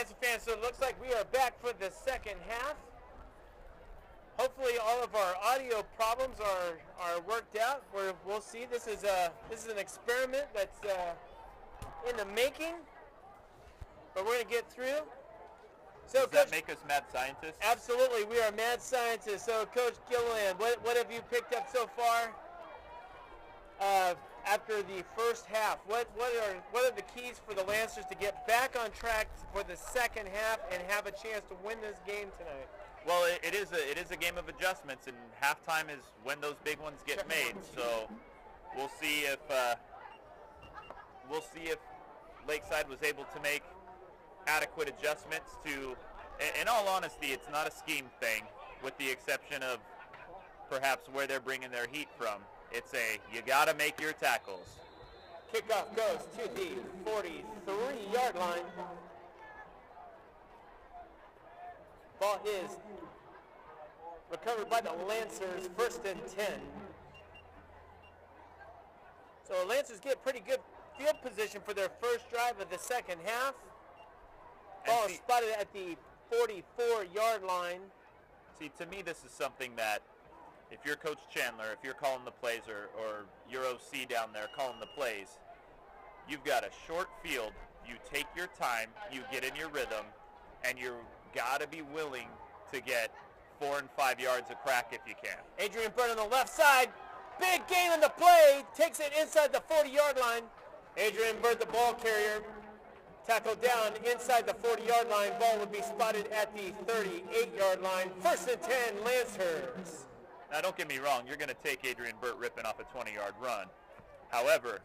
Lancer fans, so it looks like we are back for the second half. Hopefully all of our audio problems are worked out. We'll see. This is an experiment that's in the making, but we're going to get through. So Does that make us mad scientists? Absolutely, we are mad scientists. So Coach Gilliland, what have you picked up so far after the first half? What are the keys for the Lancers to get back on track for the second half and have a chance to win this game tonight? Well, it is a game of adjustments, and halftime is when those big ones get made. So we'll see if Lakeside was able to make adequate adjustments to. In all honesty, it's not a scheme thing, with the exception of perhaps where they're bringing their heat from. It's you got to make your tackles. Kickoff goes to the 43-yard line. Ball is recovered by the Lancers, 1st and 10. So the Lancers get pretty good field position for their first drive of the second half. Ball is spotted at the 44-yard line. See, to me, this is something that if you're Coach Chandler, if you're calling the plays, or your OC down there calling the plays, you've got a short field. You take your time, you get in your rhythm, and you got to be willing to get 4 and 5 yards a crack if you can. Adrian Byrd on the left side. Big gain on the play. Takes it inside the 40-yard line. Adrian Byrd, the ball carrier. Tackled down inside the 40-yard line. Ball would be spotted at the 38-yard line. 1st and 10, Lancers. Now, don't get me wrong. You're going to take Adrian Byrd ripping off a 20-yard run. However,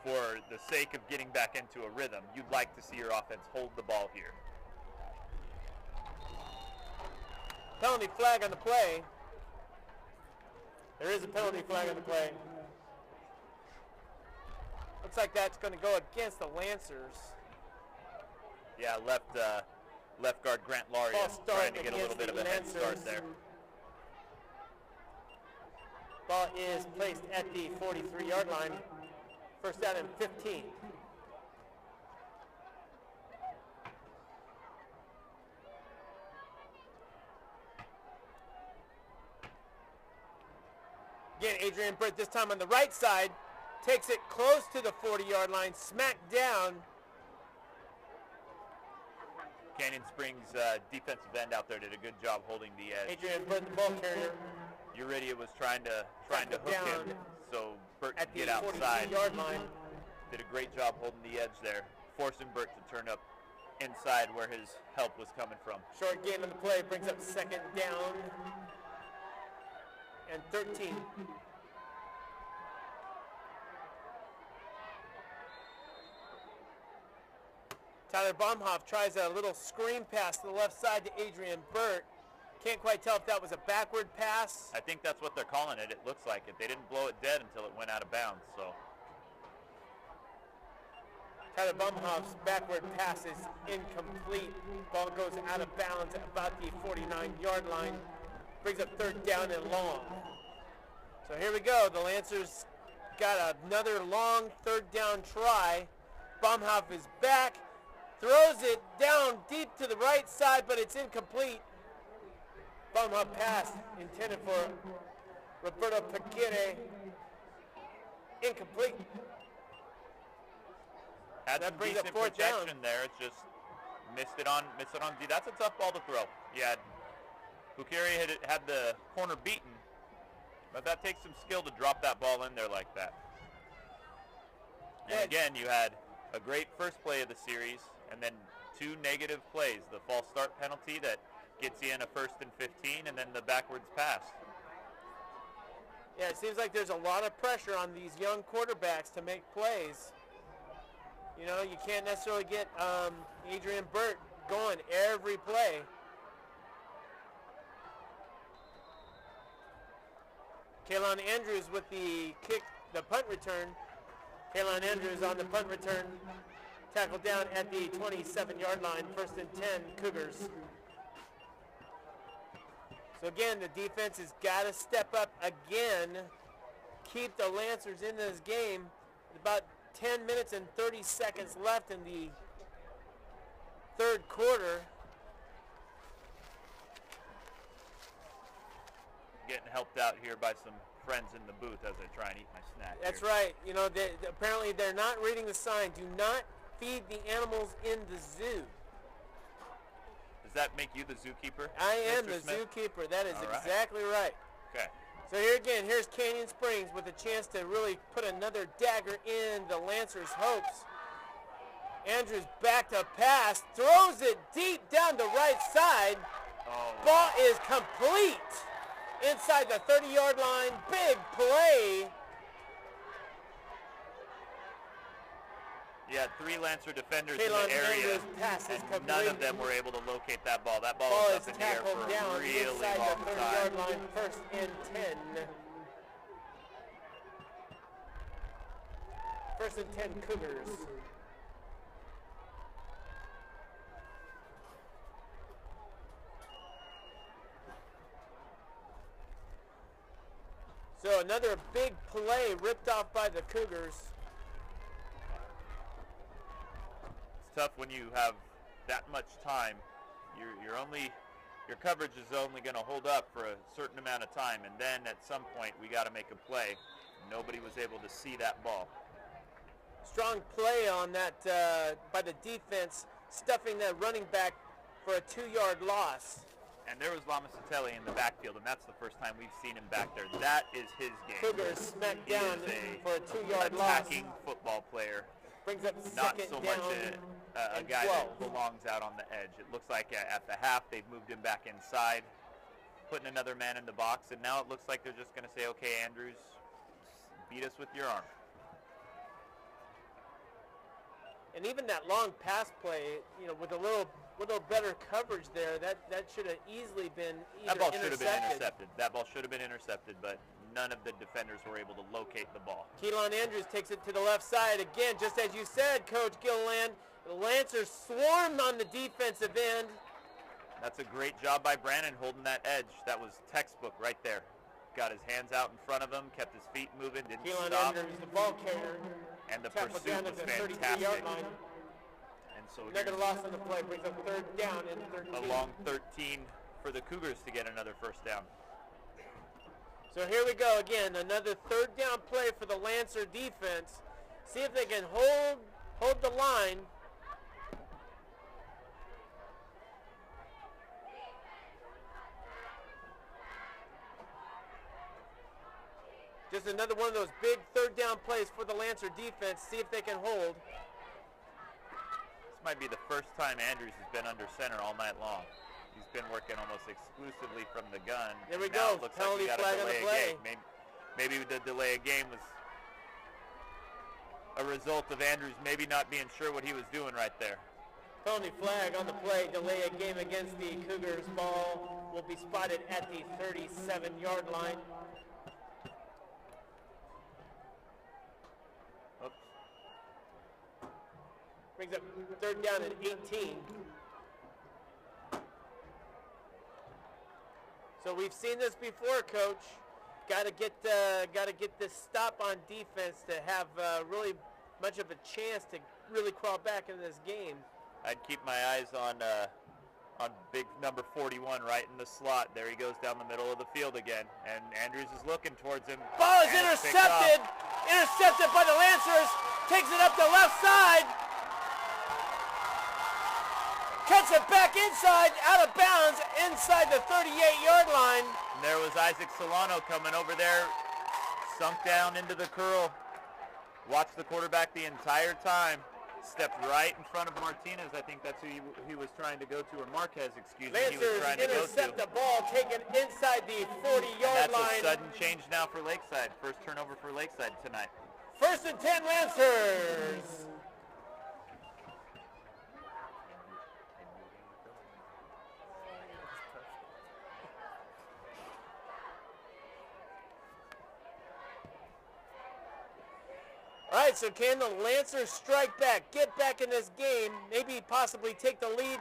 for the sake of getting back into a rhythm, you'd like to see your offense hold the ball here. Penalty flag on the play. There is a penalty flag on the play. Looks like that's going to go against the Lancers. Yeah, left guard Grant Laria trying to get a little bit of a head start there. Ball is placed at the 43-yard line. 1st down and 15. Again, Adrian Byrd this time on the right side. Takes it close to the 40-yard line. Smack down. Canyon Springs defensive end out there did a good job holding the edge. Adrian Byrd, the ball carrier. Uridia was trying to hook him so Burt could get outside. At the 42-yard line. Did a great job holding the edge there, forcing Burt to turn up inside where his help was coming from. Short gain on the play brings up 2nd down and 13. Tyler Baumhoff tries a little screen pass to the left side to Adrian Burt. Can't quite tell if that was a backward pass. I think that's what they're calling it. It looks like it. They didn't blow it dead until it went out of bounds. So Tyler Baumhoff's backward pass is incomplete. Ball goes out of bounds at about the 49-yard line. Brings up 3rd down and long. So here we go. The Lancers got another long 3rd down try. Baumhoff is back. Throws it down deep to the right side, but it's incomplete. Baumhoff pass intended for Roberto Paquire. Incomplete. Had some decent protection there. It's just missed it on. That's a tough ball to throw. Yeah, Paquire had the corner beaten, but that takes some skill to drop that ball in there like that. And again, you had a great first play of the series, and then 2 negative plays. The false start penalty that gets you in a 1st and 15, and then the backwards pass. Yeah, it seems like there's a lot of pressure on these young quarterbacks to make plays. You know, you can't necessarily get Adrian Burt going every play. Kaylon Andrews with the punt return. Kaylon Andrews on the punt return. Tackled down at the 27-yard line. 1st and 10, Cougars. So again, the defense has got to step up again. Keep the Lancers in this game. About 10 minutes and 30 seconds left in the third quarter. Getting helped out here by some friends in the booth as I try and eat my snack. That's here. right. You know, apparently they're not reading the sign. Do not feed the animals in the zoo. Does that make you the zookeeper? I am Mr. the Smith? zookeeper. That is All right. exactly right. Okay. So here again, here's Canyon Springs with a chance to really put another dagger in the Lancers' hopes. Andrews back to pass, throws it deep down the right side. Oh. Ball is complete inside the 30-yard line. Big play. You had 3 Lancer defenders Kalon in the area, Andrews pass is and none complete. of them were able to locate that ball. That ball Ball was is up in the air tackled for down a really inside long the 30-yard line. First and 10. First and 10 Cougars. So another big play ripped off by the Cougars. It's tough when you have that much time. Your coverage is only going to hold up for a certain amount of time, and then at some point we got to make a play. Nobody was able to see that ball. Strong play on that by the defense, stuffing that running back for a 2-yard loss. And there was Lamasatelli in the backfield, and that's the first time we've seen him back there. That is his game. Cougars smacked He down is for a 2-yard loss. attacking football player. Brings up Not second so down much a and guy 12. that belongs out on the edge. It looks like at the half they've moved him back inside, putting another man in the box, and now it looks like they're just going to say, okay, Andrews, beat us with your arm. And even that long pass play, you know, with a little better coverage there, that should have easily been That ball should have been intercepted. That ball should have been intercepted, but none of the defenders were able to locate the ball. Keelan Andrews takes it to the left side again, just as you said, Coach Gilliland. The Lancers swarmed on the defensive end. That's a great job by Brandon holding that edge. That was textbook right there. Got his hands out in front of him, kept his feet moving, didn't Keelan stop. Andrews, the ball carrier. And the Tackled pursuit down was at the fantastic. 33-yard line. And so Another here's loss on the play brings up third down and 13. a long 13 for the Cougars to get another first down. So here we go again, another third down play for the Lancer defense. See if they can hold the line. Just another one of those big third down plays for the Lancer defense. See if they can hold. This might be the first time Andrews has been under center all night long. He's been working almost exclusively from the gun. There we Now go. it looks Penalty like we got flag to on the delay play. a game. Maybe the delay of game was a result of Andrews maybe not being sure what he was doing right there. Penalty flag on the play. Delay a game against the Cougars. Ball will be spotted at the 37-yard line. Oops. Brings up third down at 18. So we've seen this before, Coach. Got to get this stop on defense to have really much of a chance to really crawl back into this game. I'd keep my eyes on big number 41 right in the slot. There he goes down the middle of the field again, and Andrews is looking towards him. Ball is and it's picked intercepted. off. Intercepted by the Lancers. Takes it up the left side. Cuts it back inside, out of bounds, inside the 38-yard line. And there was Isaac Solano coming over there, sunk down into the curl. Watched the quarterback the entire time. Stepped right in front of Martinez. I think that's who he was trying to go to, or Marquez, excuse me. He was Lancers trying to go intercept to. the ball, taken inside the 40-yard That's line. a sudden change now for Lakeside. First turnover for Lakeside tonight. First and 10 Lancers. All right, so can the Lancers strike back, get back in this game, maybe possibly take the lead?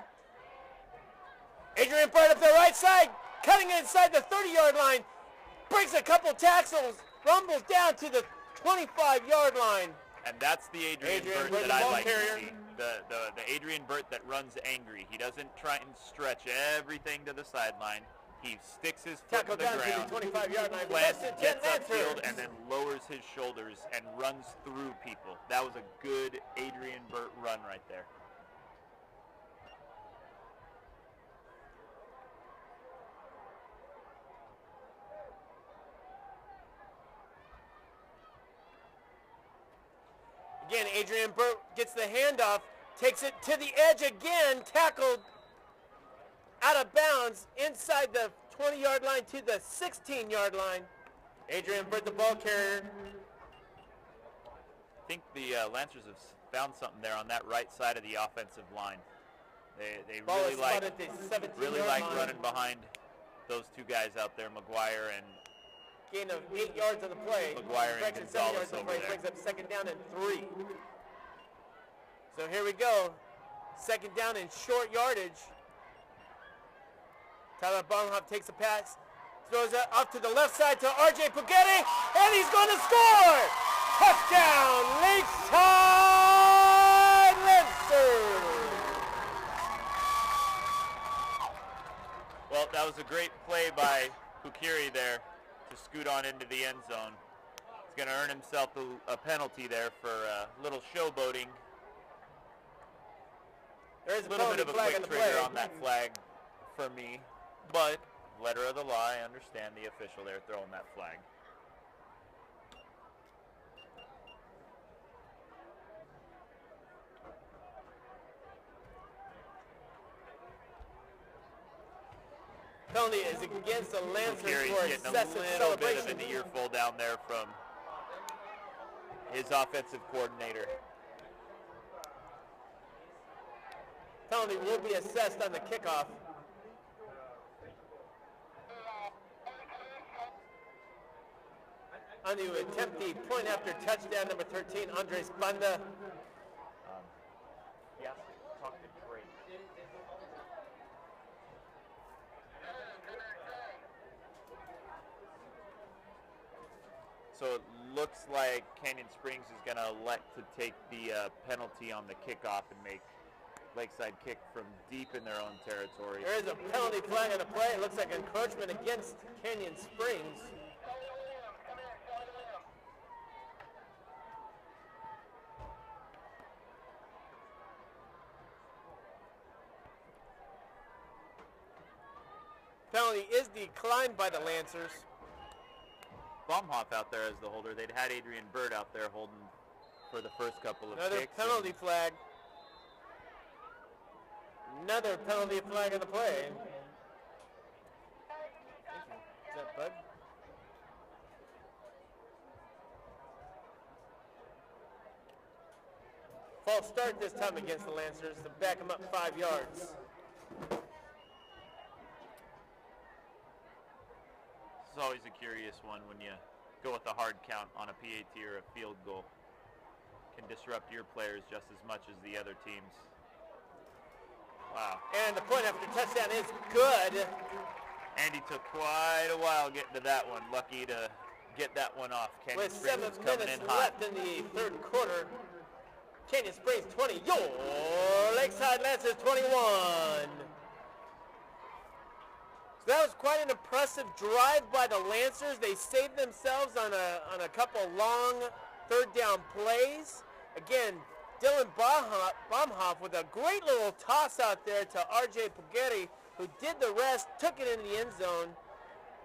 Adrian Bright up the right side, cutting inside the 30-yard line, breaks a couple tackles, rumbles down to the 25-yard line. And that's the Adrian Burt Burt, that the I ball like carrier. to see. the Adrian Burt that runs angry. He doesn't try and stretch everything to the sideline. He sticks his foot to the ground, 25-yard line, plants, gets upfield, and then lowers his shoulders and runs through people. That was a good Adrian Burt run right there. Again, Adrian Burt gets the handoff, takes it to the edge again, tackled out of bounds inside the 20-yard line to the 16-yard line. Adrian Burt, the ball carrier. I think the Lancers have found something there on that right side of the offensive line. They really like running behind those two guys out there, McGuire and gain of 8 yards on the play. McGuire and Gonzalez over there. Brings up second down and 3. So here we go. Second down and short yardage. Tyler Baumhoff takes a pass, throws it off to the left side to R.J. Pughetti, and he's going to score! Touchdown, Lakeside Lancers! Well, that was a great play by Pukiri there to scoot on into the end zone. He's going to earn himself a penalty there for a little showboating. There is a little bit of a quick trigger on that flag for me, but letter of the law, I understand the official there throwing that flag. Penalty is against the Lancers for getting excessive a little celebration. bit of an earful down there from his offensive coordinator. Penalty will be assessed on the kickoff. On to attempt the point after touchdown, number 13, Andres Banda. Yeah, talk to Drake. So it looks like Canyon Springs is going to elect to take the penalty on the kickoff and make Lakeside kick from deep in their own territory. There is a penalty flag on the play. It looks like encroachment against Canyon Springs. Penalty is declined by the Lancers. Baumhoff out there as the holder. They'd had Adrian Burt out there holding for the first couple of Another kicks. Penalty flag. Another penalty flag on the play. Is that Bud? False start this time against the Lancers to back them up 5 yards. It's always a curious one when you go with a hard count on a PAT or a field goal. Can disrupt your players just as much as the other teams. Wow. And the point after touchdown is good. Andy took quite a while getting to that one. Lucky to get that one off. Canyon With Springs 7 is coming minutes in hot. left in the third quarter. Canyon Springs 20, your Lakeside Lancers 21. So that was quite an impressive drive by the Lancers. They saved themselves on a couple long third down plays. Again, Dylan Baumhoff with a great little toss out there to R.J. Pughetti, who did the rest, took it into the end zone,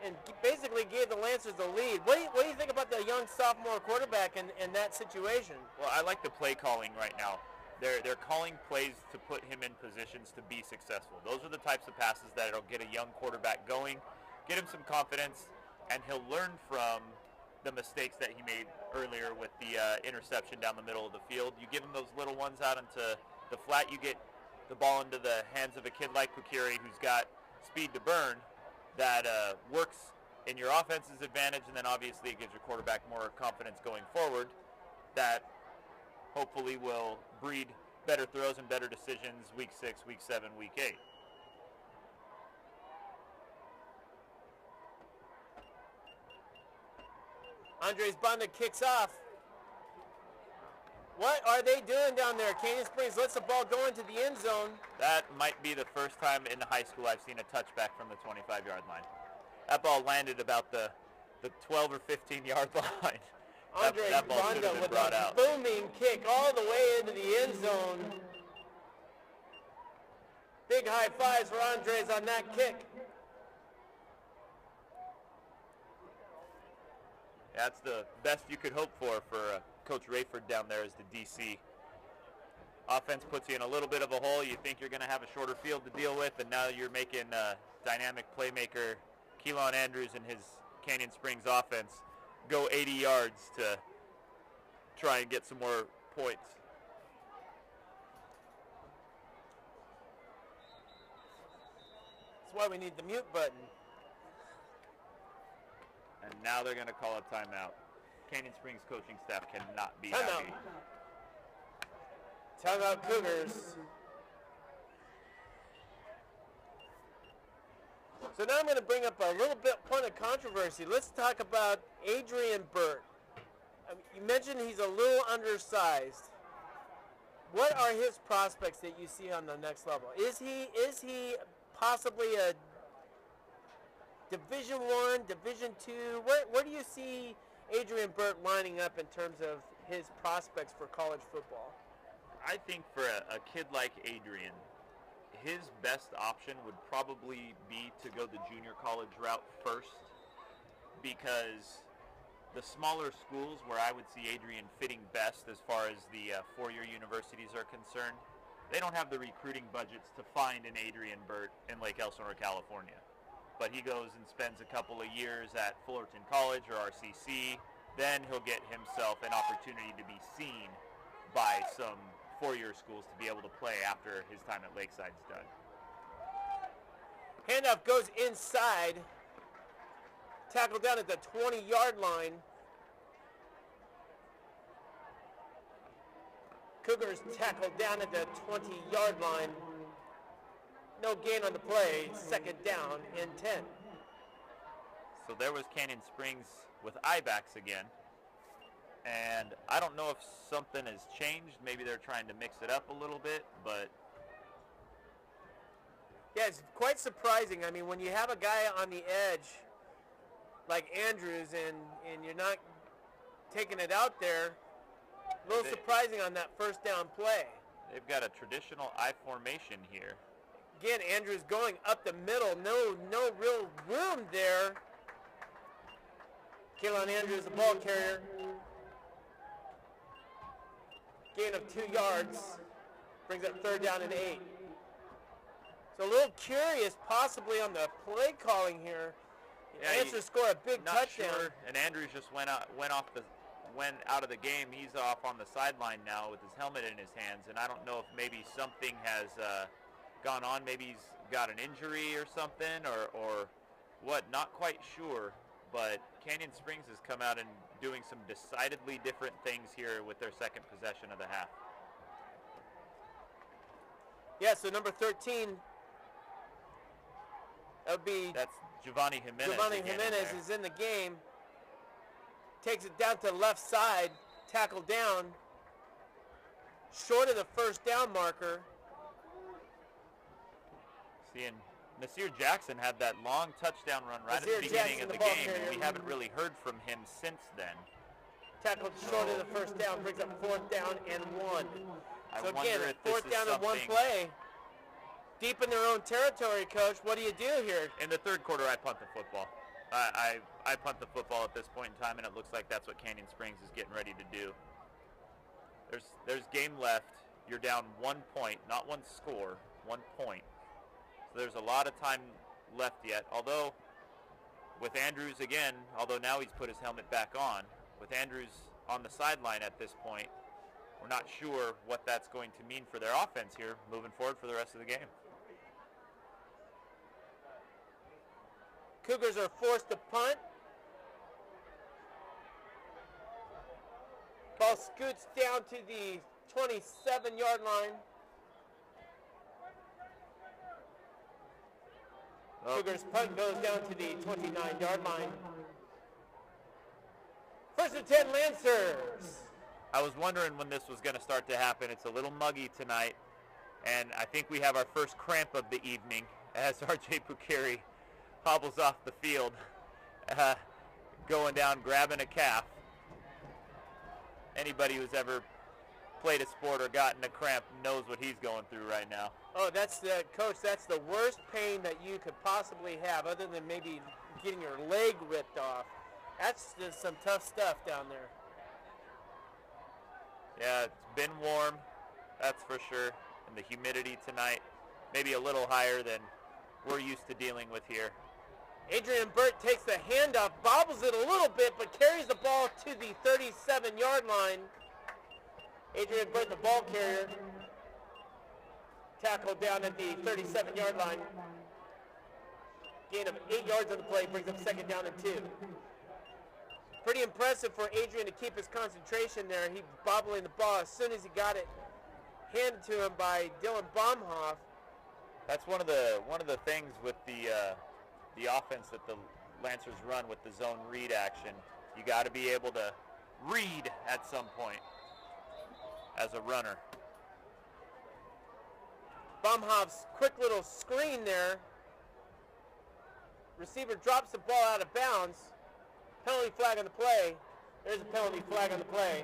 and basically gave the Lancers the lead. What do you think about the young sophomore quarterback in that situation? Well, I like the play calling right now. They're calling plays to put him in positions to be successful. Those are the types of passes that will get a young quarterback going, get him some confidence, and he'll learn from the mistakes that he made earlier with the interception down the middle of the field. You give him those little ones out into the flat, you get the ball into the hands of a kid like Pukiri who's got speed to burn that works in your offense's advantage, and then obviously it gives your quarterback more confidence going forward that hopefully will breed better throws and better decisions week 6, week 7, week 8. Andres Banda kicks off What are they doing down there? Canyon Springs lets the ball go into the end zone. That might be the first time in high school I've seen a touchback from the 25-yard line. That ball landed about the 12 or 15-yard line. that ball should have been brought out. Booming kick all the way into the end zone. Big high fives for Andres on that kick. That's the best you could hope for Coach Rayford down there as the DC. Offense puts you in a little bit of a hole. You think you're going to have a shorter field to deal with, and now you're making dynamic playmaker Keelan Andrews and his Canyon Springs offense go 80 yards to try and get some more points. That's why we need the mute button. And now they're going to call a timeout. Canyon Springs coaching staff cannot be happy. Timeout Cougars. So now I'm going to bring up a little bit point of controversy. Let's talk about Adrian Burt. You mentioned he's a little undersized. What are his prospects that you see on the next level? Is he possibly a Division I, Division II? Where do you see Adrian Burt lining up in terms of his prospects for college football? I think for a kid like Adrian, his best option would probably be to go the junior college route first, because the smaller schools where I would see Adrian fitting best as far as the four-year universities are concerned, they don't have the recruiting budgets to find an Adrian Burt in Lake Elsinore, California. But he goes and spends a couple of years at Fullerton College or RCC, then he'll get himself an opportunity to be seen by some four-year schools to be able to play after his time at Lakeside's done. Handoff goes inside. Tackle down at the 20-yard line. Cougars tackle down at the 20-yard line. No gain on the play. Second down and 10. So there was Canyon Springs with eye backs again. And I don't know if something has changed. Maybe they're trying to mix it up a little bit, but... Yeah, it's quite surprising. I mean, when you have a guy on the edge like Andrews and you're not taking it out there, a little surprising on that first down play. They've got a traditional I formation here. Again, Andrews going up the middle. No real room there. Keelan Andrews, the ball carrier. Gain of 2 yards. Brings up third down and 8. So a little curious possibly on the play calling here. Yeah, Answer score a big touchdown. Sure. And Andrews just went out of the game. He's off on the sideline now with his helmet in his hands, and I don't know if maybe something has gone on. Maybe he's got an injury or something, or what. Not quite sure. But Canyon Springs has come out and doing some decidedly different things here with their second possession of the half. Yeah, so number 13, that would be... That's Giovanni Jimenez. Giovanni Jimenez is in the game. Takes it down to the left side. Tackle down. Short of the first down marker. Seeing Nasir Jackson had that long touchdown run right at the beginning of the game, and we haven't really heard from him since then. Tackled short of the first down, brings up fourth down and 1. So again, fourth down and 1 play. Deep in their own territory, Coach. What do you do here? In the third quarter, I punt the football. I punt the football at this point in time, and it looks like that's what Canyon Springs is getting ready to do. There's game left. You're down 1 point, not one score, 1 point. So there's a lot of time left yet. Although, with Andrews again, although now he's put his helmet back on, with Andrews on the sideline at this point, we're not sure what that's going to mean for their offense here moving forward for the rest of the game. Cougars are forced to punt. Ball scoots down to the 27-yard line. Cougars punt goes down to the 29-yard line. First and 10 Lancers. I was wondering when this was going to start to happen. It's a little muggy tonight, and I think we have our first cramp of the evening as R.J. Pukeri hobbles off the field, going down, grabbing a calf. Anybody who's ever played a sport or gotten a cramp knows what he's going through right now. Oh, Coach, that's the worst pain that you could possibly have, other than maybe getting your leg ripped off. That's just some tough stuff down there. Yeah, it's been warm, that's for sure. And the humidity tonight, maybe a little higher than we're used to dealing with here. Adrian Burt takes the handoff, bobbles it a little bit, but carries the ball to the 37-yard line. Adrian Burt, the ball carrier, tackled down at the 37-yard line. Gain of 8 yards on the play, brings up second down and 2. Pretty impressive for Adrian to keep his concentration there. He bobbling the ball as soon as he got it handed to him by Dylan Baumhoff. That's one of the things with the offense that the Lancers run with the zone read action. You got to be able to read at some point as a runner. Baumhoff's quick little screen there. Receiver drops the ball out of bounds. Penalty flag on the play. There's a penalty flag on the play.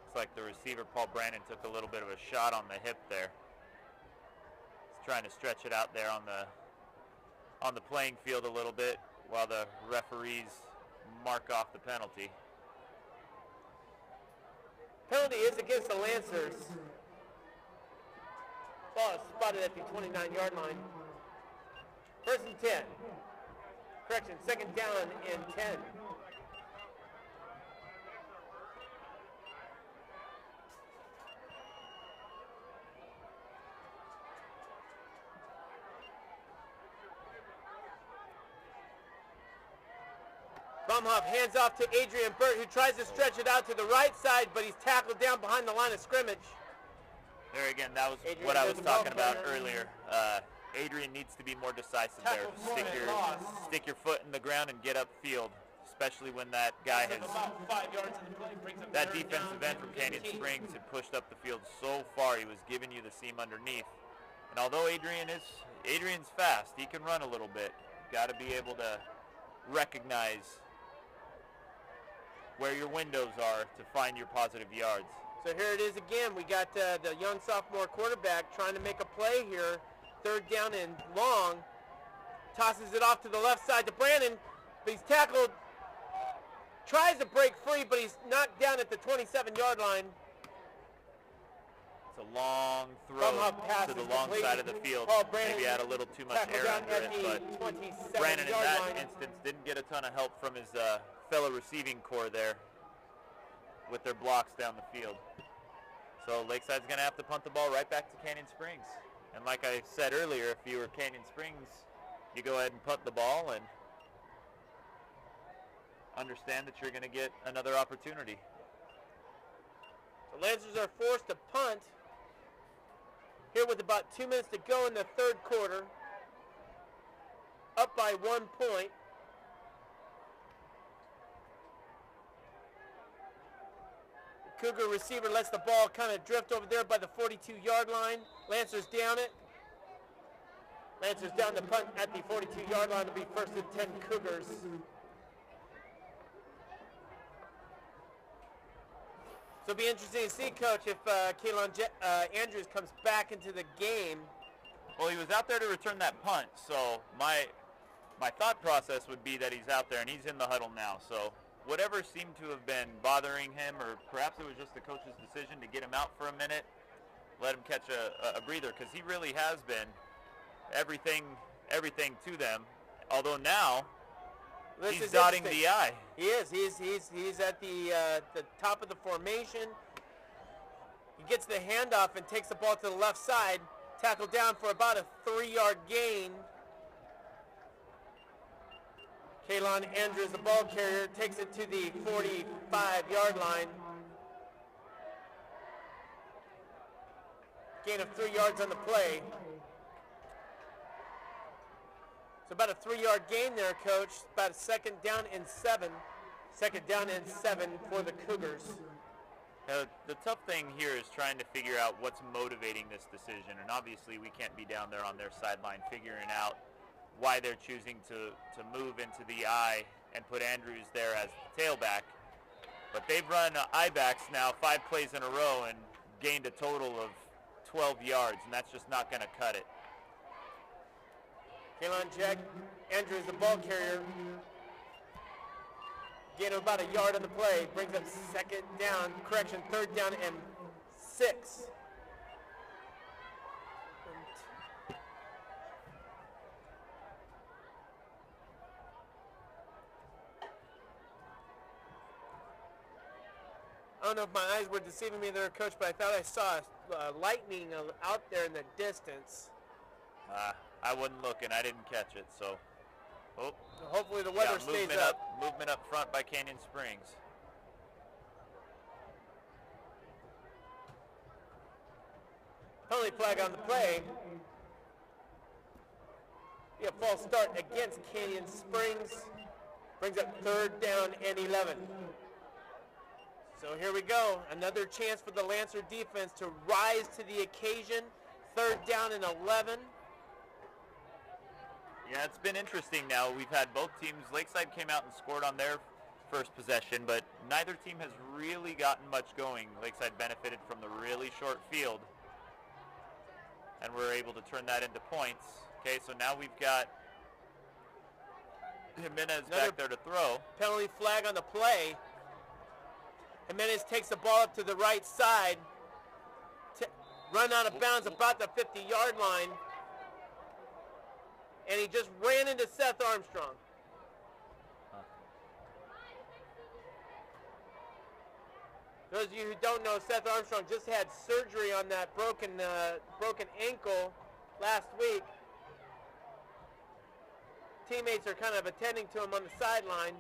Looks like the receiver, Paul Brandon, took a little bit of a shot on the hip there. He's trying to stretch it out there on the playing field a little bit while the referees mark off the penalty. Penalty is against the Lancers. Ball is spotted at the 29-yard line. First and 10. Correction, second down and 10. Baumhoff hands off to Adrian Burt, who tries to stretch it out to the right side, but he's tackled down behind the line of scrimmage. There again, that was Adrian, what I was talking about earlier. Adrian needs to be more decisive there. Stick your foot in the ground and get upfield, especially when that guy has that defensive end from Canyon Springs had pushed up the field so far. He was giving you the seam underneath. And although Adrian's fast, he can run a little bit. You've got to be able to recognize where your windows are to find your positive yards. So here it is again. We got the young sophomore quarterback trying to make a play here. Third down and long. Tosses it off to the left side to Brandon, but he's tackled. Tries to break free, but he's knocked down at the 27-yard line. It's a long throw to the long side of the field. Maybe had a little too much air under it, but Brandon in that instance didn't get a ton of help from his fellow receiving core there with their blocks down the field. So Lakeside's going to have to punt the ball right back to Canyon Springs. And like I said earlier, if you were Canyon Springs, you go ahead and punt the ball and understand that you're going to get another opportunity. The Lancers are forced to punt here with about 2 minutes to go in the third quarter. Up by 1 point. The Cougar receiver lets the ball kind of drift over there by the 42-yard line. Lancers down it. Lancers down the punt at the 42-yard line to be first and 10 Cougars. So it'll be interesting to see, Coach, if Keelan Andrews comes back into the game. Well, he was out there to return that punt, so my thought process would be that he's out there and he's in the huddle now. So whatever seemed to have been bothering him, or perhaps it was just the coach's decision to get him out for a minute, let him catch a breather, because he really has been everything to them. Although now he's dotting the I. He is. He's at the top of the formation. He gets the handoff and takes the ball to the left side. Tackled down for about a 3-yard gain. Keelan Andrews, the ball carrier, takes it to the 45-yard line. Gain of 3 yards on the play. It's about a 3-yard gain there, Coach. About a second down and 7. Second down and 7 for the Cougars. The tough thing here is trying to figure out what's motivating this decision, and obviously we can't be down there on their sideline figuring out why they're choosing to move into the I and put Andrews there as the tailback. But they've run I-backs now 5 plays in a row and gained a total of 12 yards, and that's just not going to cut it. Kalon check. Andrews, the ball carrier. Gain of about a yard on the play. Brings up second down. Correction, third down and 6. I don't know if my eyes were deceiving me there, Coach, but I thought I saw lightning out there in the distance. I wasn't looking. I didn't catch it, so. Oh. Hopefully the weather stays up. Movement up front by Canyon Springs. Penalty flag on the play. Be a false start against Canyon Springs. Brings up third down and 11. So here we go. Another chance for the Lancer defense to rise to the occasion. Third down and 11. Yeah, it's been interesting now. We've had both teams. Lakeside came out and scored on their first possession, but neither team has really gotten much going. Lakeside benefited from the really short field, and we're able to turn that into points. Okay, so now we've got Jimenez back there to throw. Penalty flag on the play. Jimenez takes the ball up to the right side. Run out of bounds about the 50-yard line. And he just ran into Seth Armstrong. Those of you who don't know, Seth Armstrong just had surgery on that broken ankle last week. Teammates are kind of attending to him on the sideline.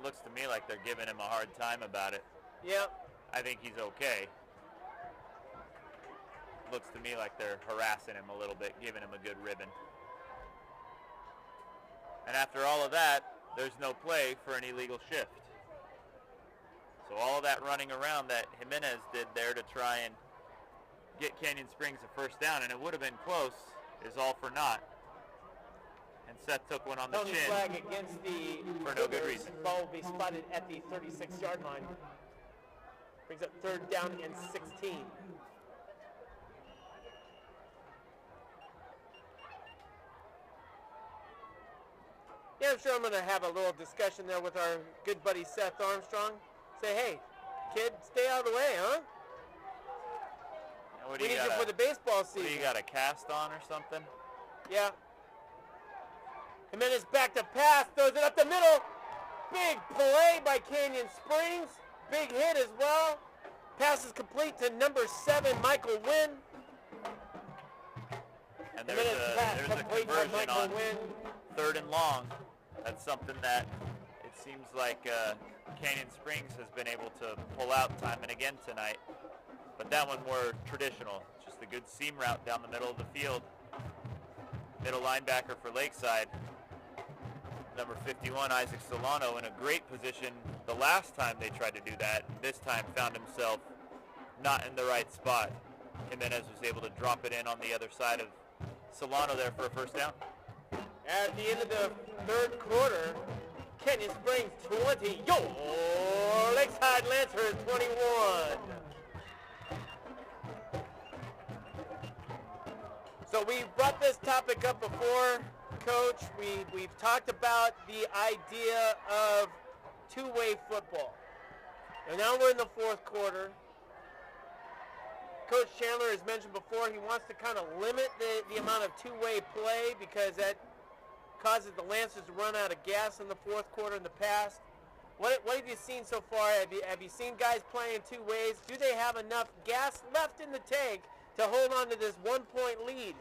Looks to me like they're giving him a hard time about it. Yep. I think he's okay. Looks to me like they're harassing him a little bit, giving him a good ribbon. And after all of that, there's no play for an illegal shift. So all of that running around that Jimenez did there to try and get Canyon Springs a first down, and it would have been close, is all for naught. And Seth took one on the chin. Flag against the for no good reason. Ball will be spotted at the 36-yard line. Brings up third down and 16. Yeah, I'm sure I'm going to have a little discussion there with our good buddy Seth Armstrong. Say, hey, kid, stay out of the way, huh? We need you for the baseball season. What, you got a cast on or something? Yeah. Jimenez back to pass, throws it up the middle. Big play by Canyon Springs. Big hit as well. Pass is complete to number 7, Michael Wynn. And there's a conversion on third and long. That's something that it seems like Canyon Springs has been able to pull out time and again tonight. But that one more traditional. Just a good seam route down the middle of the field. Middle linebacker for Lakeside. Number 51, Isaac Solano, in a great position the last time they tried to do that. This time found himself not in the right spot. Jimenez was able to drop it in on the other side of Solano there for a first down. At the end of the third quarter, Canyon Springs 20, your Lakeside Lancers 21. So we brought this topic up before, Coach. We've talked about the idea of two-way football. And now we're in the fourth quarter. Coach Chandler has mentioned before he wants to kind of limit the amount of two-way play because that causes the Lancers to run out of gas in the fourth quarter in the past. What have you seen so far? Have you seen guys playing two ways? Do they have enough gas left in the tank to hold on to this 1-point lead?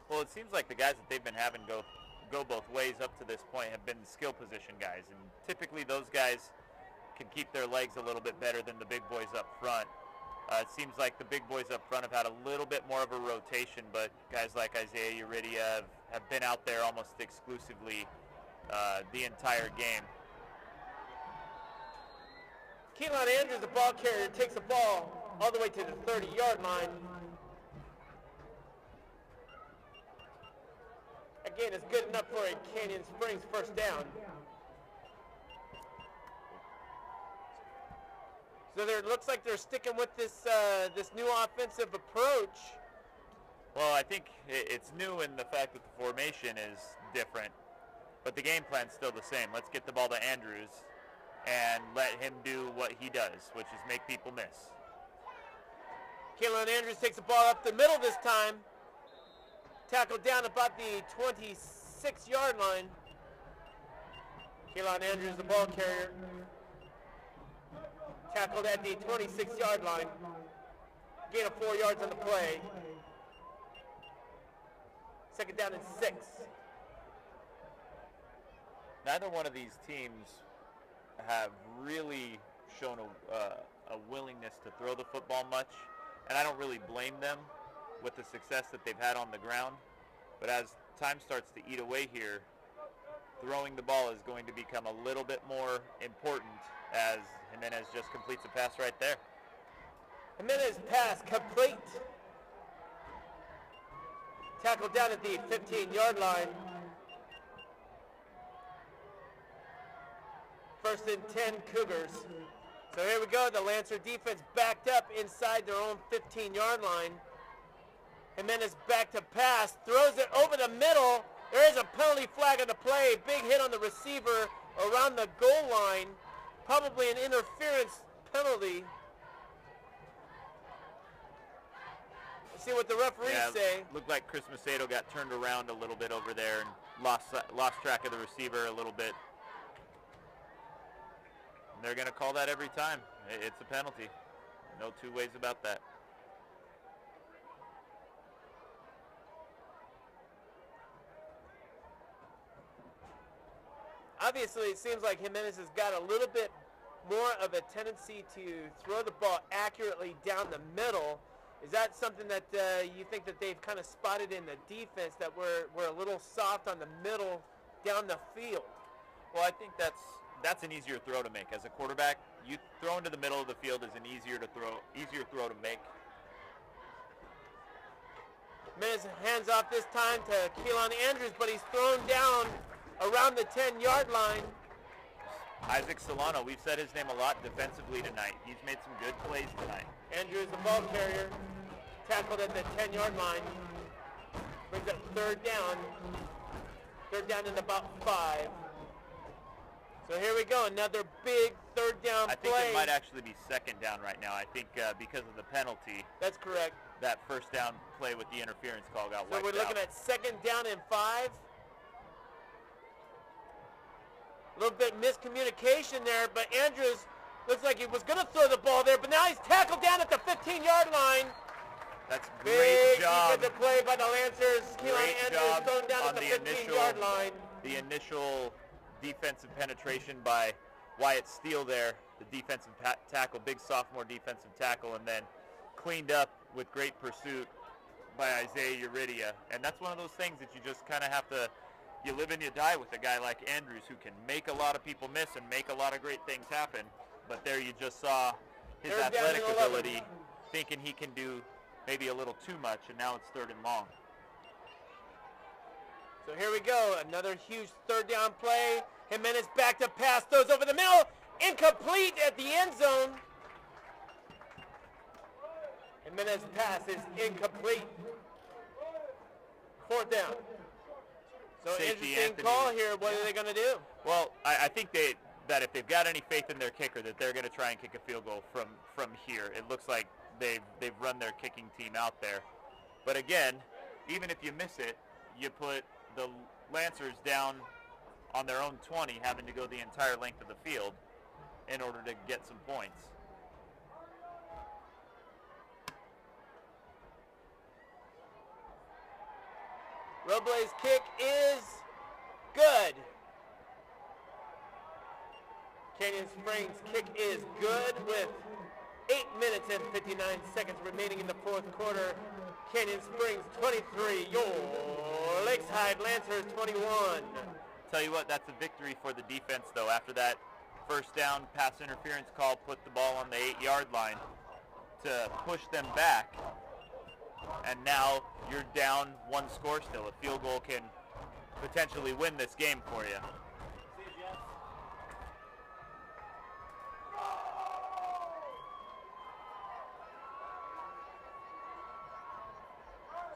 Well, it seems like the guys that they've been having go both ways up to this point have been skill position guys, and typically those guys can keep their legs a little bit better than the big boys up front. It seems like the big boys up front have had a little bit more of a rotation, but guys like Isaiah Uridia have been out there almost exclusively the entire game. Keelan Andrews, the ball carrier, takes the ball all the way to the 30-yard line. Again, it's good enough for a Canyon Springs first down. So it looks like they're sticking with this this new offensive approach. Well, I think it's new in the fact that the formation is different, but the game plan's still the same. Let's get the ball to Andrews and let him do what he does, which is make people miss. Keelan Andrews takes the ball up the middle this time. Tackled down about the 26-yard line. Keelan Andrews, the ball carrier. Tackled at the 26-yard line. Gain of 4 yards on the play. Second down and 6. Neither one of these teams have really shown a willingness to throw the football much, and I don't really blame them with the success that they've had on the ground. But as time starts to eat away here, throwing the ball is going to become a little bit more important, as Jimenez just completes a pass right there. Jimenez pass complete. Tackled down at the 15-yard line. First and 10 Cougars. So here we go. The Lancer defense backed up inside their own 15-yard line. Jimenez back to pass, throws it over the middle. There is a penalty flag on the play. Big hit on the receiver around the goal line. Probably an interference penalty. Let's see what the referees say. Looked like Chris Macedo got turned around a little bit over there and lost track of the receiver a little bit. And they're going to call that every time. It's a penalty. No two ways about that. Obviously, it seems like Jimenez has got a little bit more of a tendency to throw the ball accurately down the middle. Is that something that you think that they've kind of spotted in the defense, that we're a little soft on the middle down the field? Well, I think that's an easier throw to make. As a quarterback, you throw into the middle of the field is an easier throw to make. Jimenez hands off this time to Keelan Andrews, but he's thrown down around the 10-yard line. Isaac Solano, we've said his name a lot defensively tonight. He's made some good plays tonight. Andrews, the ball carrier, tackled at the 10-yard line. Brings up third down. Third down in about 5. So here we go, another big third down play. I think it might actually be second down right now. I think because of the penalty. That's correct. That first down play with the interference call got wiped out. So we're looking at second down and 5. A little bit miscommunication there, but Andrews looks like he was going to throw the ball there, but now he's tackled down at the 15-yard line. That's great Big job. defensive play by the Lancers. Keelan Andrews thrown down on at the the 15-yard line. The initial defensive penetration by Wyatt Steele there, the defensive tackle, big sophomore defensive tackle, and then cleaned up with great pursuit by Isaiah Uridia. And that's one of those things that you just kind of have to, you live and you die with a guy like Andrews, who can make a lot of people miss and make a lot of great things happen. But there you just saw his athletic ability, thinking he can do maybe a little too much, and now it's third and long. So here we go, another huge third down play. Jimenez back to pass, throws over the middle, incomplete at the end zone. Jimenez pass is incomplete. Fourth down. So Safety interesting Anthony, call here. What are they going to do? Well, I think that if they've got any faith in their kicker, that they're going to try and kick a field goal from here. It looks like they've run their kicking team out there. But again, even if you miss it, you put the Lancers down on their own 20, having to go the entire length of the field in order to get some points. Roble's kick is good. Canyon Springs kick is good with 8 minutes and 59 seconds remaining in the fourth quarter. Canyon Springs 23, your Lakeside Lancers 21. Tell you what, that's a victory for the defense, though. After that first down pass interference call, put the ball on the 8-yard line to push them back. And now you're down one score still. A field goal can potentially win this game for you.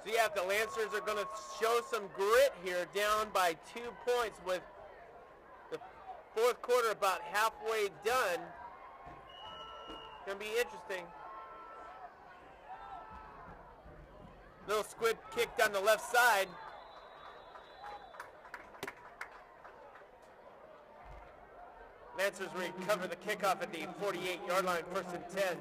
So yeah, if the Lancers are going to show some grit here, down by 2 points with the fourth quarter about halfway done, it's going to be interesting. Little squib kick down the left side. Lancers recover the kickoff at the 48-yard line, 1st and 10.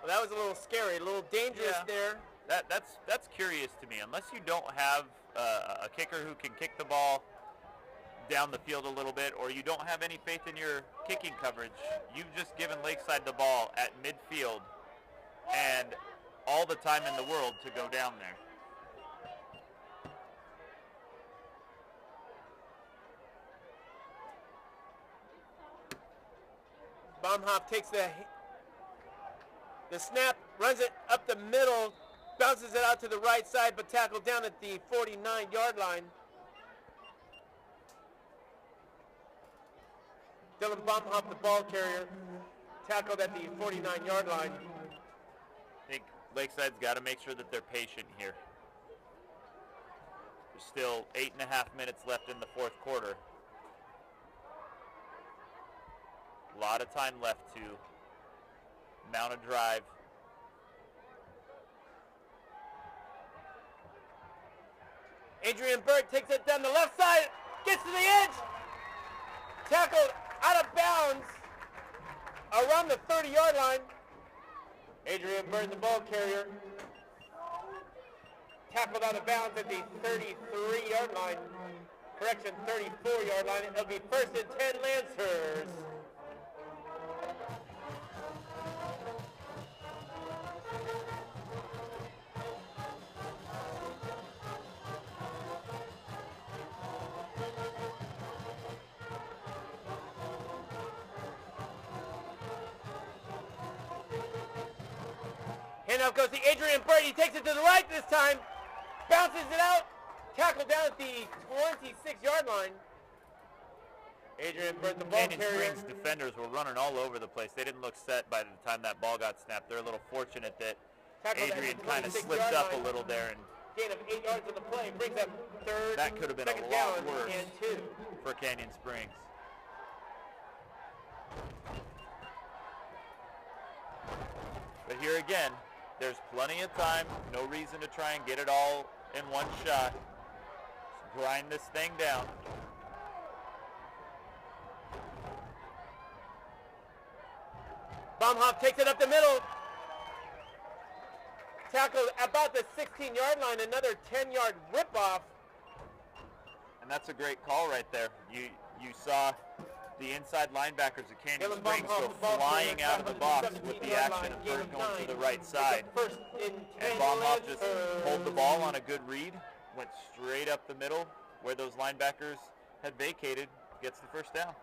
Well, that was a little scary, a little dangerous there. That's curious to me. Unless you don't have a kicker who can kick the ball down the field a little bit, or you don't have any faith in your kicking coverage, you've just given Lakeside the ball at midfield and all the time in the world to go down there. Baumhoff takes the snap, runs it up the middle, bounces it out to the right side, but tackled down at the 49-yard line. Dylan Baumhoff, the ball carrier, tackled at the 49-yard line. I think Lakeside's got to make sure that they're patient here. There's still 8.5 minutes left in the fourth quarter. A lot of time left to mount a drive. Adrian Burt takes it down the left side, gets to the edge, tackled out of bounds around the 30-yard line. Adrian Burt, the ball carrier, tackled out of bounds at the 33-yard line. Correction, 34-yard line. It'll be 1st and 10 Lancers. Handoff goes to Adrian Burt. He takes it to the right this time. Bounces it out. Tackled down at the 26-yard line. Adrian Burt, the ball Canyon carrier. Springs defenders were running all over the place. They didn't look set by the time that ball got snapped. They're a little fortunate that Tackled Adrian kind of slipped up a little there. And gain of 8 yards on the play. Brings up third. That could have been a lot worse and 2 for Canyon Springs. But here again, there's plenty of time. No reason to try and get it all in one shot. Just grind this thing down. Baumhoff takes it up the middle. Tackled about the 16-yard line. Another 10-yard rip-off. And that's a great call right there. You saw the inside linebackers of Canyon Springs go flying out of the box with the action of Burt going to the right side. And Baumhoff just pulled the ball on a good read, went straight up the middle where those linebackers had vacated, gets the first down.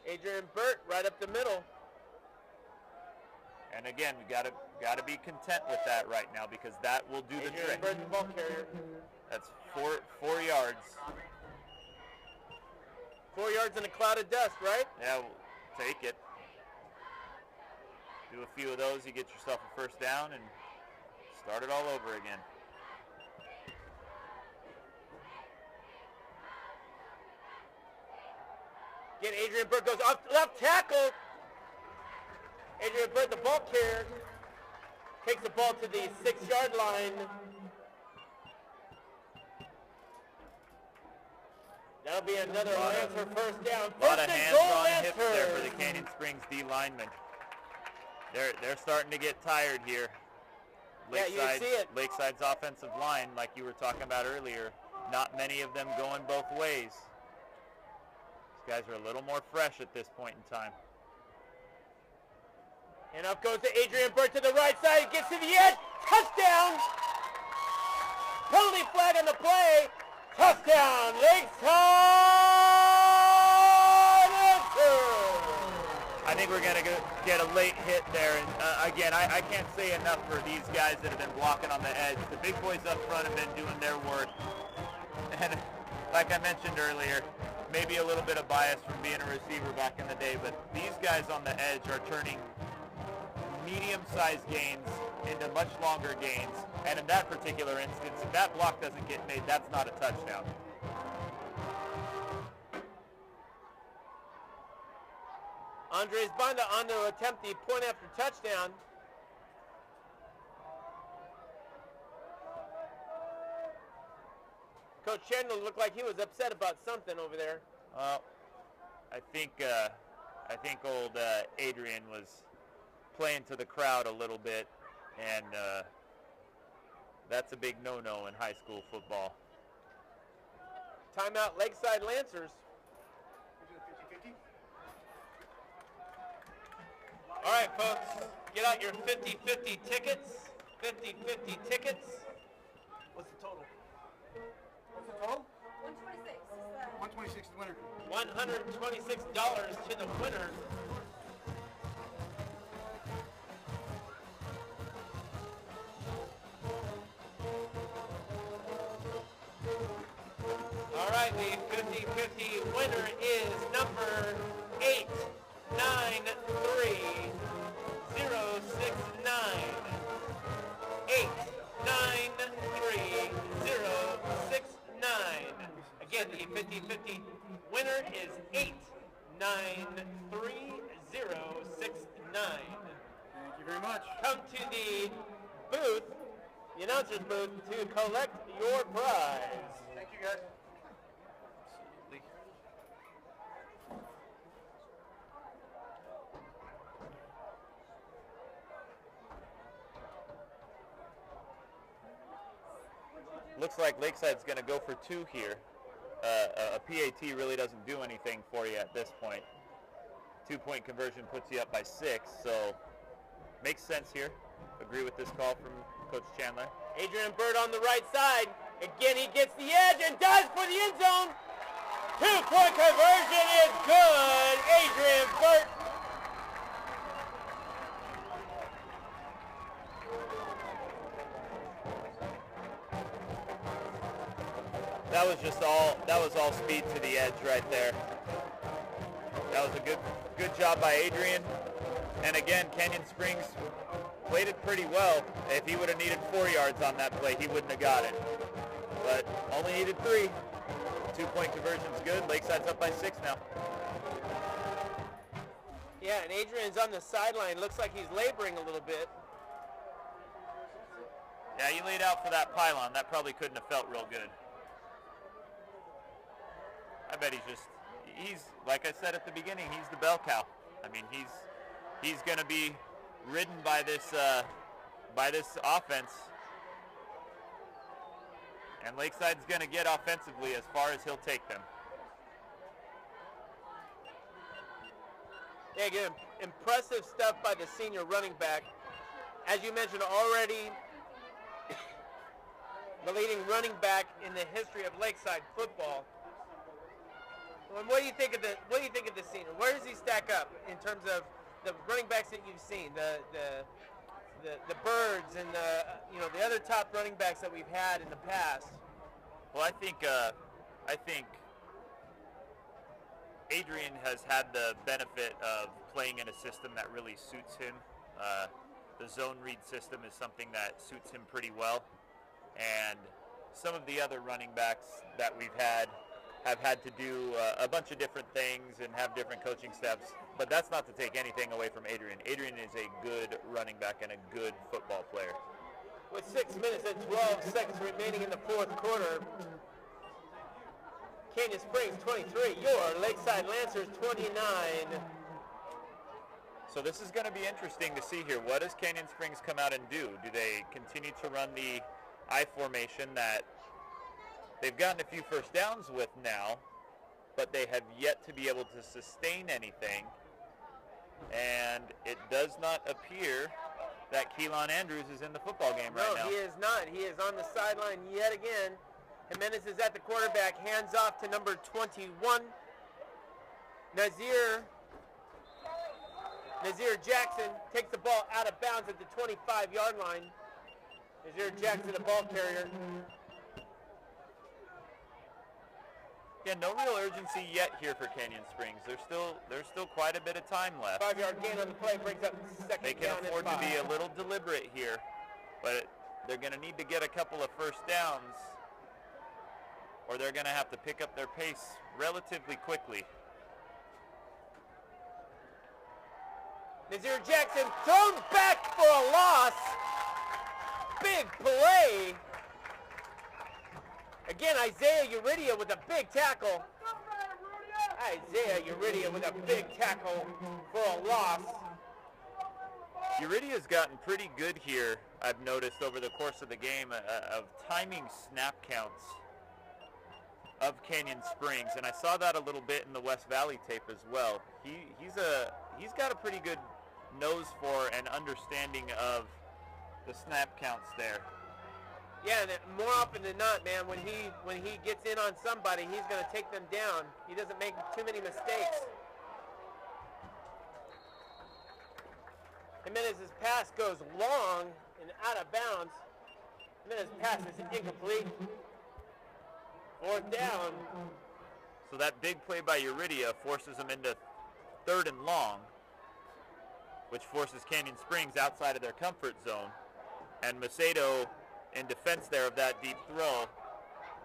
Adrian Burt right up the middle. And again, we got to be content with that right now because that will do the trick. Burt, the ball carrier. That's 4 yards. 4 yards in a cloud of dust, right? Yeah, we'll take it. Do a few of those, you get yourself a first down and start it all over again. Again, Adrian Burt goes off left tackle. Adrian Burt, the ball carrier, takes the ball to the 6-yard line. That'll be another Lancer first down. A lot of hands on hips there for the Canyon Springs D linemen. They're starting to get tired here. Lakeside, you see it. Lakeside's offensive line, like you were talking about earlier, not many of them going both ways. These guys are a little more fresh at this point in time. And up goes to Adrian Burt to the right side, gets to the edge, touchdown! Penalty flag on the play, touchdown, Lakeside! I think we're going to get a late hit there. And again, I can't say enough for these guys that have been blocking on the edge. The big boys up front have been doing their work. And like I mentioned earlier, maybe a little bit of bias from being a receiver back in the day, but these guys on the edge are turning medium-sized gains into much longer gains. And in that particular instance, if that block doesn't get made, that's not a touchdown. Andres Banda on to attempt the point after touchdown. Coach Chandler looked like he was upset about something over there. I think old Adrian was playing to the crowd a little bit, and that's a big no-no in high school football. Timeout, Lakeside Lancers. All right, folks, get out your 50-50 tickets. 50-50 tickets. What's the total? What's the total? 126. 126 is the winner. $126 to the winner. All right, the 50-50 winner is number 893069. 893069. Again, the 50-50 winner is 893069. Thank you very much. Come to the booth, the announcer's booth, to collect your prize. Thank you, guys. Looks like Lakeside's going to go for two here. A PAT really doesn't do anything for you at this point. 2-point conversion puts you up by 6, so makes sense here. Agree with this call from Coach Chandler. Adrian Burt on the right side. Again, he gets the edge and dives for the end zone. 2-point conversion is good. Adrian Burt. That was all speed to the edge right there. That was a good job by Adrian. And again, Canyon Springs played it pretty well. If he would have needed 4 yards on that play, he wouldn't have got it. But only needed 3. 2-point conversion's good. Lakeside's up by 6 now. Yeah, and Adrian's on the sideline. Looks like he's laboring a little bit. Yeah, he laid out for that pylon. That probably couldn't have felt real good. I bet he's like I said at the beginning, he's the bell cow. I mean, he's going to be ridden by this offense. And Lakeside's going to get offensively as far as he'll take them. Yeah, again, impressive stuff by the senior running back. As you mentioned already, the leading running back in the history of Lakeside football. Well, what do you think of the senior? Where does he stack up in terms of the running backs that you've seen, the Birds and the other top running backs that we've had in the past? Well, I think Adrian has had the benefit of playing in a system that really suits him. The zone read system is something that suits him pretty well, and some of the other running backs that we've had have had to do a bunch of different things and have different coaching steps, but that's not to take anything away from Adrian. Adrian is a good running back and a good football player. With 6 minutes and 12 seconds remaining in the fourth quarter, Canyon Springs 23, your Lakeside Lancers 29. So this is going to be interesting to see here. What does Canyon Springs come out and do? Do they continue to run the I formation that they've gotten a few first downs with now, but they have yet to be able to sustain anything? And it does not appear that Keelan Andrews is in the football game right now. No, he is not. He is on the sideline yet again. Jimenez is at the quarterback, hands off to number 21. Nazir Jackson takes the ball out of bounds at the 25-yard line. Nazir Jackson, the ball carrier. Yeah, no real urgency yet here for Canyon Springs. There's still quite a bit of time left. 5-yard gain on the play brings up second They can down afford and 5. to be a little deliberate here, but they're going to need to get a couple of first downs, or they're going to have to pick up their pace relatively quickly. Nazir Jackson thrown back for a loss. Big play. Again, Isaiah Uridia with a big tackle. Isaiah Uridia with a big tackle for a loss. Uridia's gotten pretty good here, I've noticed, over the course of the game, of timing snap counts of Canyon Springs, and I saw that a little bit in the West Valley tape as well. He's got a pretty good nose for and understanding of the snap counts there. Yeah, and more often than not, man, when he gets in on somebody, he's going to take them down. He doesn't make too many mistakes. Jimenez's pass goes long and out of bounds. Jimenez's pass is incomplete. Fourth down. So that big play by Uridia forces them into 3rd and long, which forces Canyon Springs outside of their comfort zone. And Macedo, in defense there of that deep throw,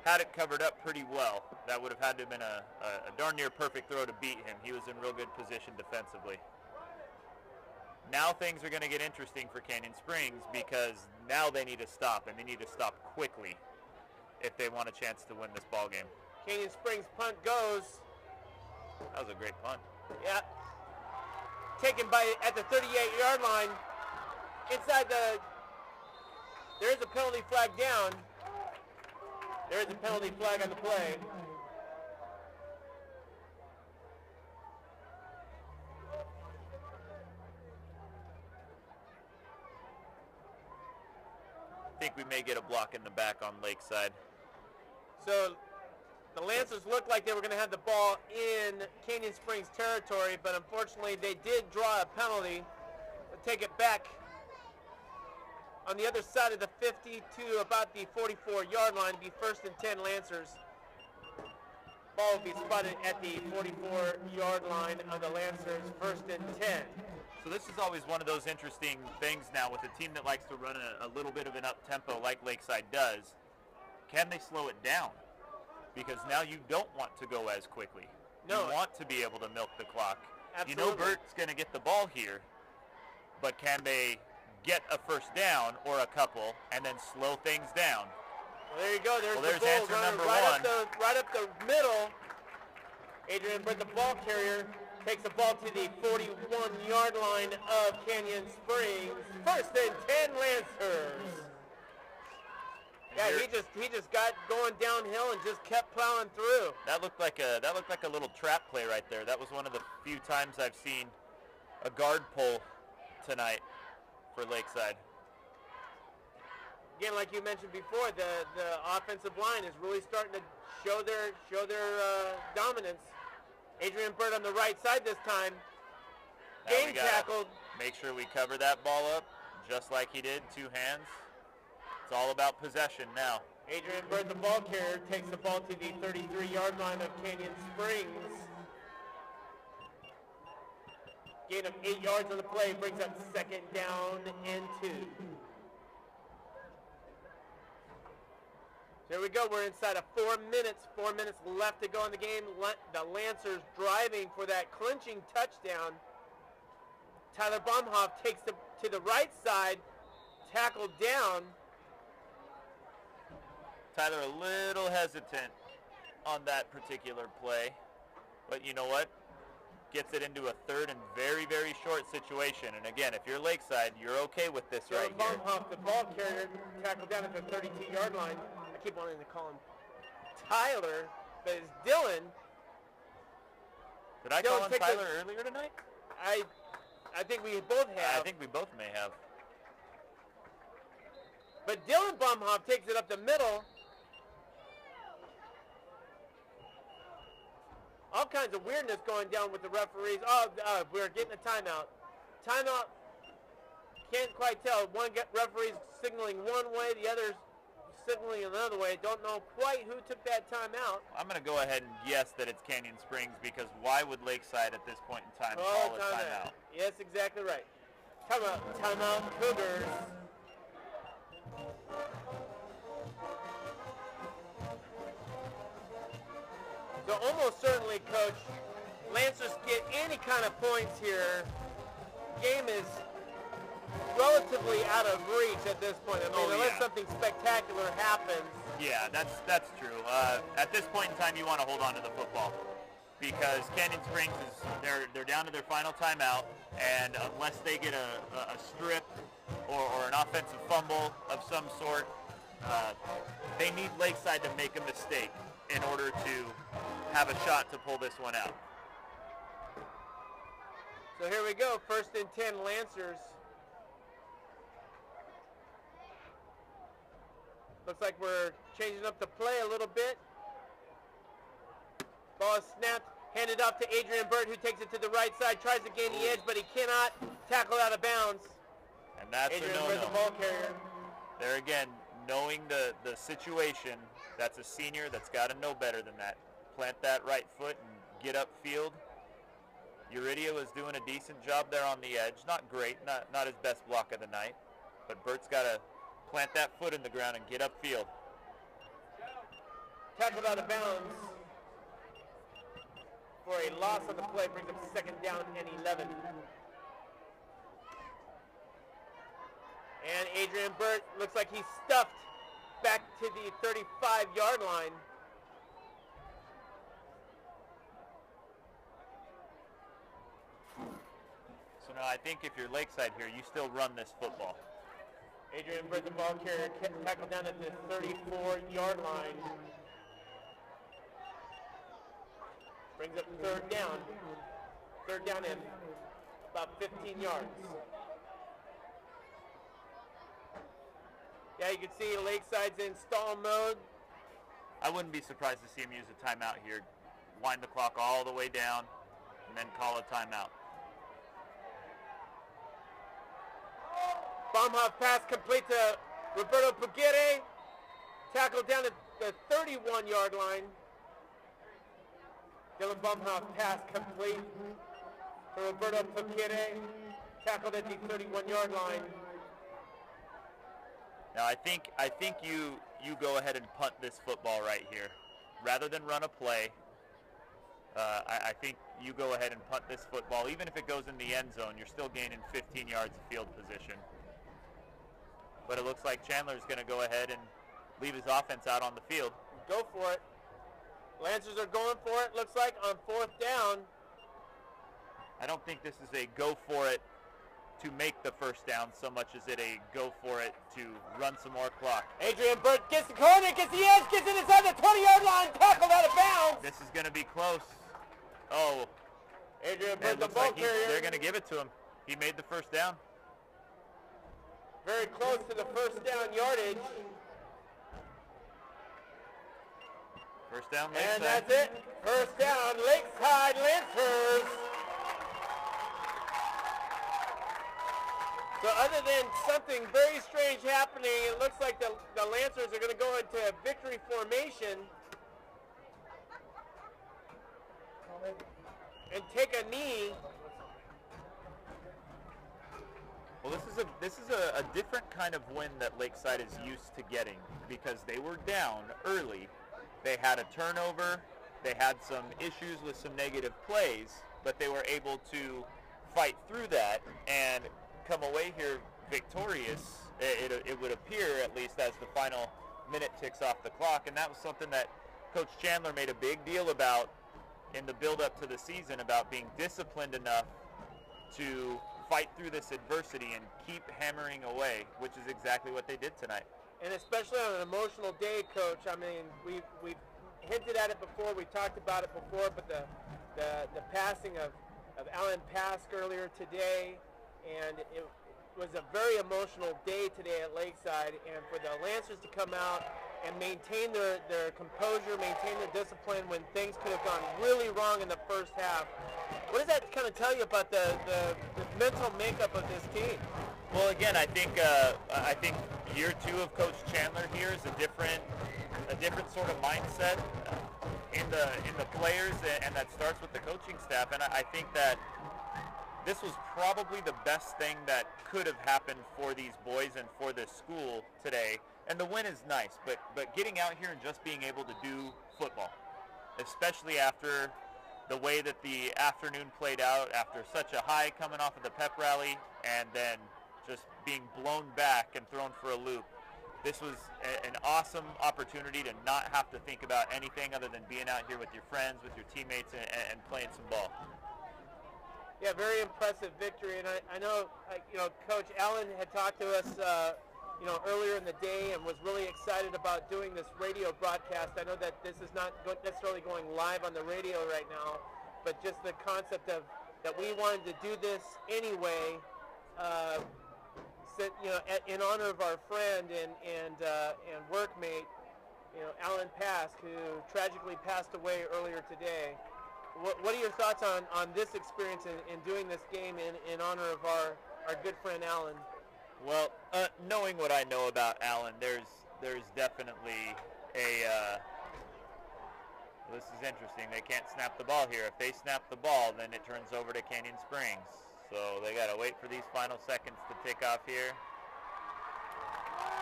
had it covered up pretty well. That would have had to have been a darn near perfect throw to beat him. He was in real good position defensively. Now things are going to get interesting for Canyon Springs, because now they need to stop, and they need to stop quickly if they want a chance to win this ball game. Canyon Springs punt goes. That was a great punt. Yeah. Taken at the 38-yard line. There is a penalty flag down. There is a penalty flag on the play. I think we may get a block in the back on Lakeside. So the Lancers looked like they were going to have the ball in Canyon Springs territory, but unfortunately they did draw a penalty to take it back on the other side of the 50 to about the 44-yard line. It'd be 1st and 10 Lancers. Ball will be spotted at the 44-yard line on the Lancers, 1st and 10. So this is always one of those interesting things now with a team that likes to run a little bit of an up-tempo like Lakeside does. Can they slow it down? Because now you don't want to go as quickly. No. You want to be able to milk the clock. Absolutely. You know Bert's going to get the ball here, but can they get a first down or a couple and then slow things down? Well, there you go. There's the answer bull running number right up the middle. Adrian Britt, the ball carrier, takes the ball to the 41-yard line of Canyon Springs. 1st and 10 Lancers. Yeah, he just got going downhill and just kept plowing through. That looked like a little trap play right there. That was one of the few times I've seen a guard pull tonight for Lakeside. Again, like you mentioned before, the offensive line is really starting to show their dominance. Adrian Bird on the right side this time. Game tackled. Make sure we cover that ball up just like he did, 2 hands. It's all about possession now. Adrian Bird, the ball carrier, takes the ball to the 33-yard line of Canyon Springs. Gain of 8 yards on the play brings up 2nd down and 2. There we go. We're inside of 4 minutes. 4 minutes left to go in the game. The Lancers driving for that clinching touchdown. Tyler Baumhoff takes to the right side, tackled down. Tyler a little hesitant on that particular play, but you know what? gets it into a third and very, very short situation. And again, if you're Lakeside, you're okay with this right here. Baumhoff, the ball carrier, tackled down at the 32-yard line. I keep wanting to call him Tyler, but it's Dylan. Did I call him Tyler earlier tonight? I think we both have. I think we both may have. But Dylan Baumhoff takes it up the middle. All kinds of weirdness going down with the referees. We're getting a timeout. Timeout. Can't quite tell. One referee's signaling one way, the other's signaling another way. Don't know quite who took that timeout. I'm going to go ahead and guess that it's Canyon Springs, because why would Lakeside at this point in time call a timeout? Yes, exactly right. Timeout, Cougars. So almost certainly, Coach, Lancers get any kind of points here. Game is relatively out of reach at this point. I mean, unless something spectacular happens. Yeah, that's true. At this point in time, you want to hold on to the football, because Canyon Springs they're down to their final timeout, and unless they get a strip or an offensive fumble of some sort, they need Lakeside to make a mistake in order to have a shot to pull this one out. So here we go, 1st and 10 Lancers. Looks like we're changing up the play a little bit. Ball is snapped, handed off to Adrian Burt, who takes it to the right side, tries to gain the edge, but he cannot tackle out of bounds. And that's Adrian a no-no. Burt, the ball carrier. There again, knowing the situation, that's a senior that's got to know better than that. Plant that right foot and get upfield. Uridia was doing a decent job there on the edge. Not great, not his best block of the night, but Burt's got to plant that foot in the ground and get upfield. Tackled out of bounds for a loss on the play, brings up 2nd down and 11. And Adrian Burt looks like he's stuffed back to the 35-yard line. So now I think if you're Lakeside here, you still run this football. Adrian Burt, the ball carrier, tackled down at the 34-yard line. Brings up 3rd down. 3rd down and about 15 yards. Yeah, you can see Lakeside's in stall mode. I wouldn't be surprised to see him use a timeout here. Wind the clock all the way down and then call a timeout. Baumhoff pass complete to Roberto Pugere. Tackled down at the 31-yard line. Dylan Baumhoff pass complete to Roberto Pugere. Tackled at the 31-yard line. Now I think you go ahead and punt this football right here. Rather than run a play, I think you go ahead and punt this football. Even if it goes in the end zone, you're still gaining 15 yards of field position. But it looks like Chandler's going to go ahead and leave his offense out on the field. Go for it. Lancers are going for it, looks like, on 4th down. I don't think this is a go for it to make the 1st down so much as it a go for it to run some more clock. Adrian Burt gets the corner, gets the edge, gets it inside the 20-yard line, tackled out of bounds. This is going to be close. Oh. Adrian Burt, the ball carrier. They're going to give it to him. He made the 1st down. Very close to the 1st down yardage. 1st down, Lakeside. And that's it. 1st down, Lakeside Lancers. So other than something very strange happening, it looks like the Lancers are going to go into victory formation and take a knee. Well, this is a different kind of win that Lakeside is used to getting, because they were down early. They had a turnover. They had some issues with some negative plays, but they were able to fight through that and come away here victorious, it would appear, at least as the final minute ticks off the clock. And that was something that Coach Chandler made a big deal about in the build-up to the season about being disciplined enough to fight through this adversity and keep hammering away, which is exactly what they did tonight. And especially on an emotional day, Coach. I mean, we've hinted at it before, we talked about it before, but the passing of Alan Pask earlier today, and it was a very emotional day today at Lakeside, and for the Lancers to come out and maintain their composure, maintain their discipline when things could have gone really wrong in the first half. What does that kind of tell you about the mental makeup of this team? Well, again, I think year 2 of Coach Chandler here is a different sort of mindset in the players, and that starts with the coaching staff. And I think that this was probably the best thing that could have happened for these boys and for this school today. And the win is nice, but getting out here and just being able to do football, especially after the way that the afternoon played out, after such a high coming off of the pep rally and then just being blown back and thrown for a loop. This was an awesome opportunity to not have to think about anything other than being out here with your friends, with your teammates, and playing some ball. Yeah, very impressive victory, and I know, Coach Allen had talked to us, earlier in the day, and was really excited about doing this radio broadcast. I know that this is not necessarily going live on the radio right now, but just the concept of that we wanted to do this anyway, in honor of our friend and workmate, Alan Pask, who tragically passed away earlier today. What are your thoughts on this experience in doing this game in honor of our good friend Alan? Well, knowing what I know about Alan, there's definitely this is interesting. They can't snap the ball here. If they snap the ball, then it turns over to Canyon Springs. So they got to wait for these final seconds to tick off here.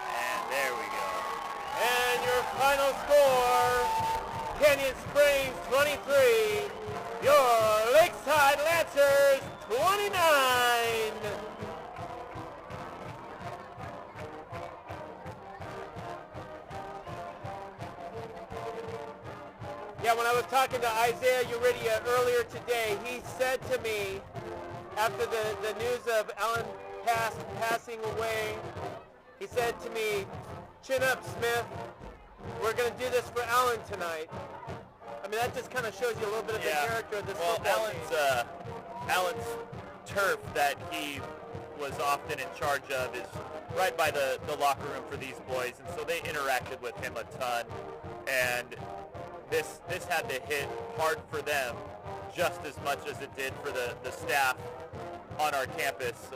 And there we go. And your final score, Canyon Springs 23, your Lakeside Lancers 29. Yeah, when I was talking to Isaiah Uridia earlier today, he said to me, after the news of Alan Pask passing away, he said to me, "Chin up, Smith. We're going to do this for Alan tonight." I mean, that just kind of shows you a little bit of the character of this football team. Alan's turf that he was often in charge of is right by the locker room for these boys, and so they interacted with him a ton. And this had to hit hard for them just as much as it did for the staff on our campus,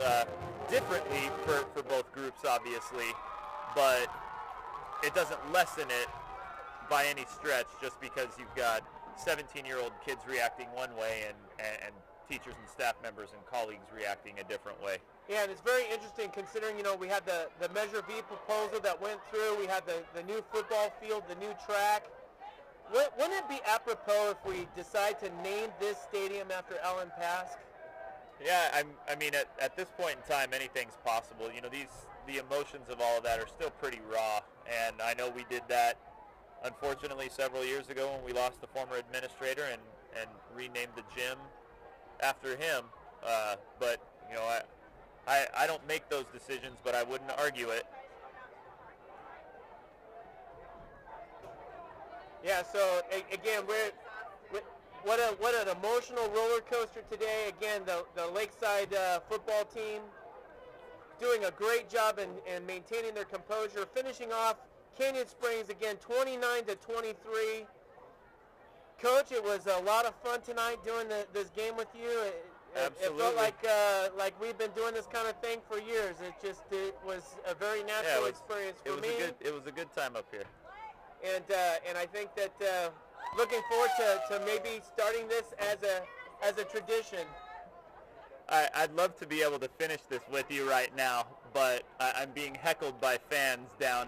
differently for both groups, obviously, but it doesn't lessen it by any stretch just because you've got 17-year-old kids reacting one way and teachers and staff members and colleagues reacting a different way. Yeah, and it's very interesting considering, we had the Measure V proposal that went through, we had the new football field, the new track. Wouldn't it be apropos if we decide to name this stadium after Alan Pask? Yeah, I mean, at this point in time, anything's possible. The emotions of all of that are still pretty raw, and I know we did that, unfortunately, several years ago when we lost the former administrator and renamed the gym after him. But, I don't make those decisions, but I wouldn't argue it. Yeah, so again, what an emotional roller coaster today. Again, the Lakeside football team doing a great job in maintaining their composure, finishing off Canyon Springs again 29-23. Coach, it was a lot of fun tonight doing this game with you. Absolutely. It felt like we've been doing this kind of thing for years. It was a very natural experience for me. It was a good time up here. And I think that looking forward to maybe starting this as a tradition. I'd love to be able to finish this with you right now, but I'm being heckled by fans down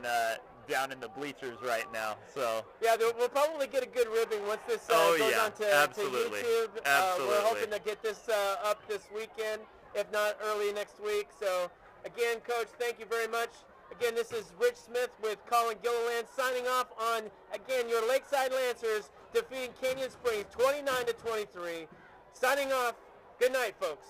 in the bleachers right now. So yeah, we'll probably get a good ribbing once this goes on to YouTube. Absolutely. We're hoping to get this up this weekend, if not early next week. So again, Coach, thank you very much. Again, this is Rich Smith with Colin Gilliland signing off on, again, your Lakeside Lancers defeating Canyon Springs 29-23. Signing off. Good night, folks.